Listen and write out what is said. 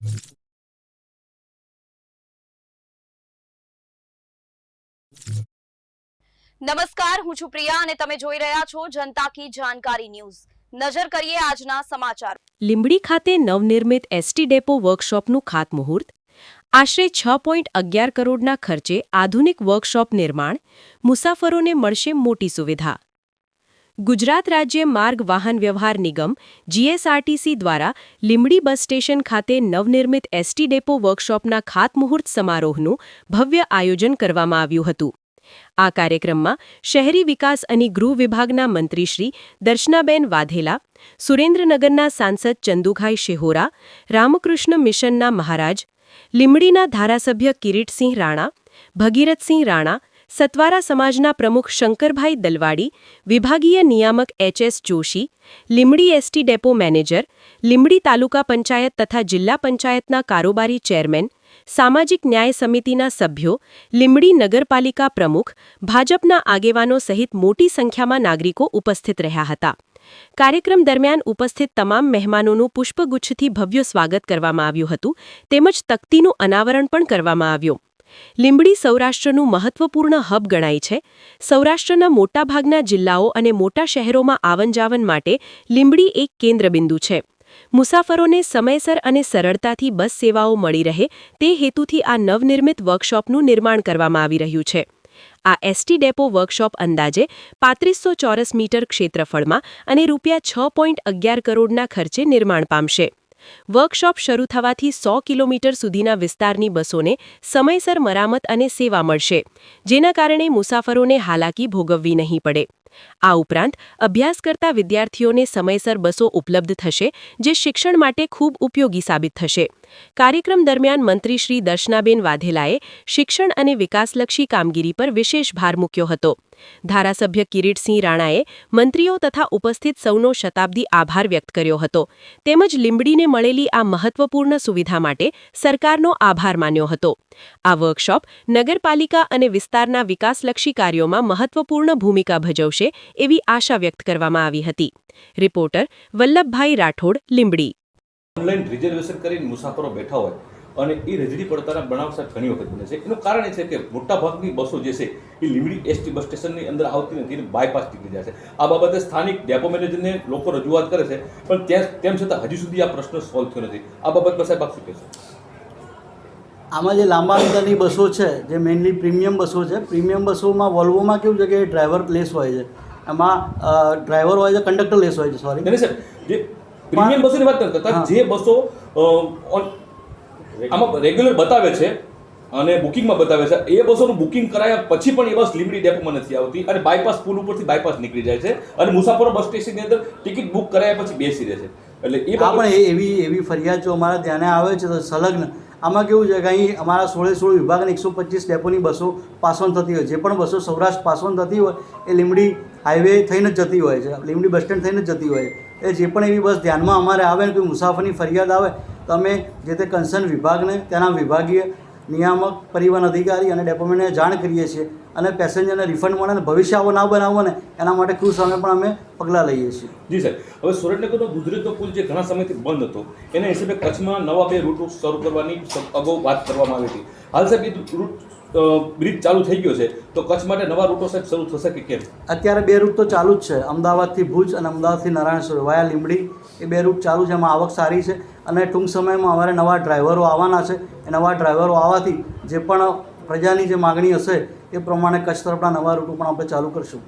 નમસ્કાર, હું છું પ્રિયા અને તમે જોઈ રહ્યા છો જનતા કી જાણકારી ન્યૂઝ। નજર કરીએ આજના સમાચાર। લીંબડી ખાતે નવનિર્મિત એસટી ડેપો વર્કશોપનું ખાતમુહૂર્ત। આશરે 6.11 કરોડના ખર્ચે આધુનિક વર્કશોપ નિર્માણ। મુસાફરોને મળશે મોટી સુવિધા। ગુજરાત રાજ્ય માર્ગ વાહન વ્યવહાર નિગમ જીએસઆરટીસી દ્વારા લીંબડી બસ સ્ટેશન ખાતે નવનિર્મિત એસટી ડેપો વર્કશોપના ખાતમુહૂર્ત સમારોહનું ભવ્ય આયોજન કરવામાં આવ્યું હતું। આ કાર્યક્રમમાં શહેરી વિકાસ અને ગૃહ વિભાગના મંત્રી શ્રી દર્શનાબેન વાઘેલા, સુરેન્દ્રનગરના સાંસદ ચંદુભાઈ શેહોરા, રામકૃષ્ણ મિશનના મહારાજ, લીંબડીના ધારાસભ્ય કિરીટસિંહ રાણા, ભગીરથસિંહ રાણા, સતવારા સમાજના પ્રમુખ શંકરભાઈ દલવાડી, વિભાગીય નિયામક H S. Joshi, Limbdi ST depot manager, Limbdi taluka panchayat તથા જિલ્લા પંચાયતના કારોબારી ચેરમેન, સામાજિક ન્યાય સમિતિના સભ્યો, લીંબડી નગરપાલિકા પ્રમુખ, ભાજપના આગેવાનો સહિત મોટી સંખ્યામાં નાગરિકો ઉપસ્થિત રહ્યા હતા। કાર્યક્રમ દરમિયાન ઉપસ્થિત તમામ મહેમાનોનું પુષ્પગુચ્છથી ભવ્ય સ્વાગત કરવામાં આવ્યું હતું તેમજ તકતીનું અનાવરણ પણ કરવામાં આવ્યું। લીંબડી સૌરાષ્ટ્રનું મહત્વપૂર્ણ હબ ગણાય છે। સૌરાષ્ટ્રના મોટાભાગના જિલ્લાઓ અને મોટા શહેરોમાં આવન-જાવન માટે લીંબડી એક કેન્દ્રબિંદુ છે। મુસાફરોને સમયસર અને સરળતાથી બસ સેવાઓ મળી રહે તે હેતુથી આ નવનિર્મિત વર્કશોપનું નિર્માણ કરવામાં આવી રહ્યું છે। આ એસટી ડેપો વર્કશોપ અંદાજે 3500 ચોરસ મીટર ક્ષેત્રફળમાં અને ₹6.11 કરોડના ખર્ચે નિર્માણ પામશે। વર્કશોપ શરૂ થવાથી 100 કિલોમીટર સુધીના વિસ્તારની બસોને સમયસર મરામત અને સેવા મળશે, જેના કારણે મુસાફરોને હાલાકી ભોગવવી નહીં પડે। આ ઉપરાંત અભ્યાસ કરતા વિદ્યાર્થીઓને સમયસર બસો ઉપલબ્ધ થશે, જે શિક્ષણ માટે ખૂબ ઉપયોગી સાબિત થશે। કાર્યક્રમ દરમિયાન મંત્રી શ્રી દર્શનાબેન વાઘેલાએ શિક્ષણ અને વિકાસલક્ષી કામગીરી પર વિશેષ ભાર મૂક્યો હતો। ધારાસભ્ય કિરીટસિંહ રાણાએ મંત્રીઓ તથા ઉપસ્થિત સૌનો શતાબ્દી આભાર વ્યક્ત કર્યો હતો તેમજ લીંબડીને મળેલી આ મહત્વપૂર્ણ સુવિધા માટે સરકારનો આભાર માન્યો હતો। આ વર્કશોપ નગરપાલિકા અને વિસ્તારના વિકાસલક્ષી કાર્યોમાં મહત્વપૂર્ણ ભૂમિકા ભજવશે એવી આશા વ્યક્ત કરવામાં આવી હતી। Reporter Vallabhbhai Rathod, Limbdi. Online reservation કરીને મુસાફરો બેઠા હોય અને એ રજડી પડતાના બનાવ સાહેબ ઘણી વખત બને છે। એનું કારણ એ છે કે મોટાભાગની બસો જે છે એ લીંબડી એસટી બસ સ્ટેશનની અંદર આવતી નથી અને બાયપાસ નીકળી જાય છે। આ બાબતે સ્થાનિક ડેપો મેનેજરને લોકો રજૂઆત કરે છે, પણ તેમ છતાં હજી સુધી આ પ્રશ્ન સોલ્વ થયો નથી। આ બાબતમાં સાહેબ આપ શું કહેશો? આમાં જે લાંબા અંતરની બસો છે, જે મેઇનલી પ્રીમિયમ બસો છે, પ્રીમિયમ બસોમાં વોલ્વોમાં કેવું છે કે ડ્રાઈવર લેસ હોય છે, એમાં ડ્રાઈવર હોય છે, કંડક્ટર લેસ હોય છે। સોરી નહીં સર, જે પ્રીમિયમ બસોની વાત નથી કરતા, જે બસો આમાં રેગ્યુલર બતાવે છે અને બુકિંગમાં બતાવે છે, એ બસોનું બુકિંગ કરાયા પછી પણ એ બસ લીંબડી ડેપોમાં નથી આવતી અને બાયપાસ પુલ ઉપરથી બાયપાસ નીકળી જાય છે અને મુસાફરો બસ સ્ટેશનની અંદર ટિકિટ બુક કરાયા પછી બેસી રહે છે। એટલે એ પણ એવી ફરિયાદ જો અમારા ધ્યાને આવે છે તો સંલગ્ન આમાં કેવું છે કે અહીં અમારા 16 વિભાગની 125 ડેપોની બસો પાસ ઓન થતી હોય, જે પણ બસો સૌરાષ્ટ્ર પાસ ઓન થતી હોય એ લીંબડી હાઈવે થઈને જ જતી હોય છે, લીંબડી બસ સ્ટેન્ડ થઈને જ જતી હોય છે। એ જે પણ એવી બસ ધ્યાનમાં અમારે આવે ને કોઈ મુસાફરની ફરિયાદ આવે તો અમે જે તે કન્સર્ન વિભાગને તેના વિભાગીય નિયામક, પરિવહન અધિકારી અને ડેપોમેન્ટને જાણ કરીએ છીએ અને પેસેન્જરને રિફંડ મળે ને ભવિષ્ય આવો ના બનાવો ને એના માટે ક્રૂ સામે પણ અમે પગલાં લઈએ છીએ। જી સર, હવે સુરેન્દ્રનગરનો દુધરેજનો પુલ જે ઘણા સમયથી બંધ હતો એના હિસાબે કચ્છમાં નવા 2 રૂટો શરૂ કરવાની અગાઉ વાત કરવામાં આવી હતી। હાલ સાહેબ એ રૂટ બ્રિજ ચાલુ થઈ ગયો છે, તો કચ્છ માટે નવા રૂટો સાહેબ શરૂ થશે કે કેમ? અત્યારે 2 રૂટ તો ચાલુ જ છે, અમદાવાદથી ભુજ અને અમદાવાદથી નારાયણસરોવર વાયા લીંબડી, એ 2 રૂટ ચાલુ છે। એમાં આવક સારી છે અને ટૂંક સમયમાં અમારે નવા ડ્રાઈવરો આવવાના છે। એ નવા ડ્રાઈવરો આવવાથી જે પણ પ્રજાની જે માગણી હશે એ પ્રમાણે કચ્છ તરફના નવા રૂટો પણ આપણે ચાલુ કરશું।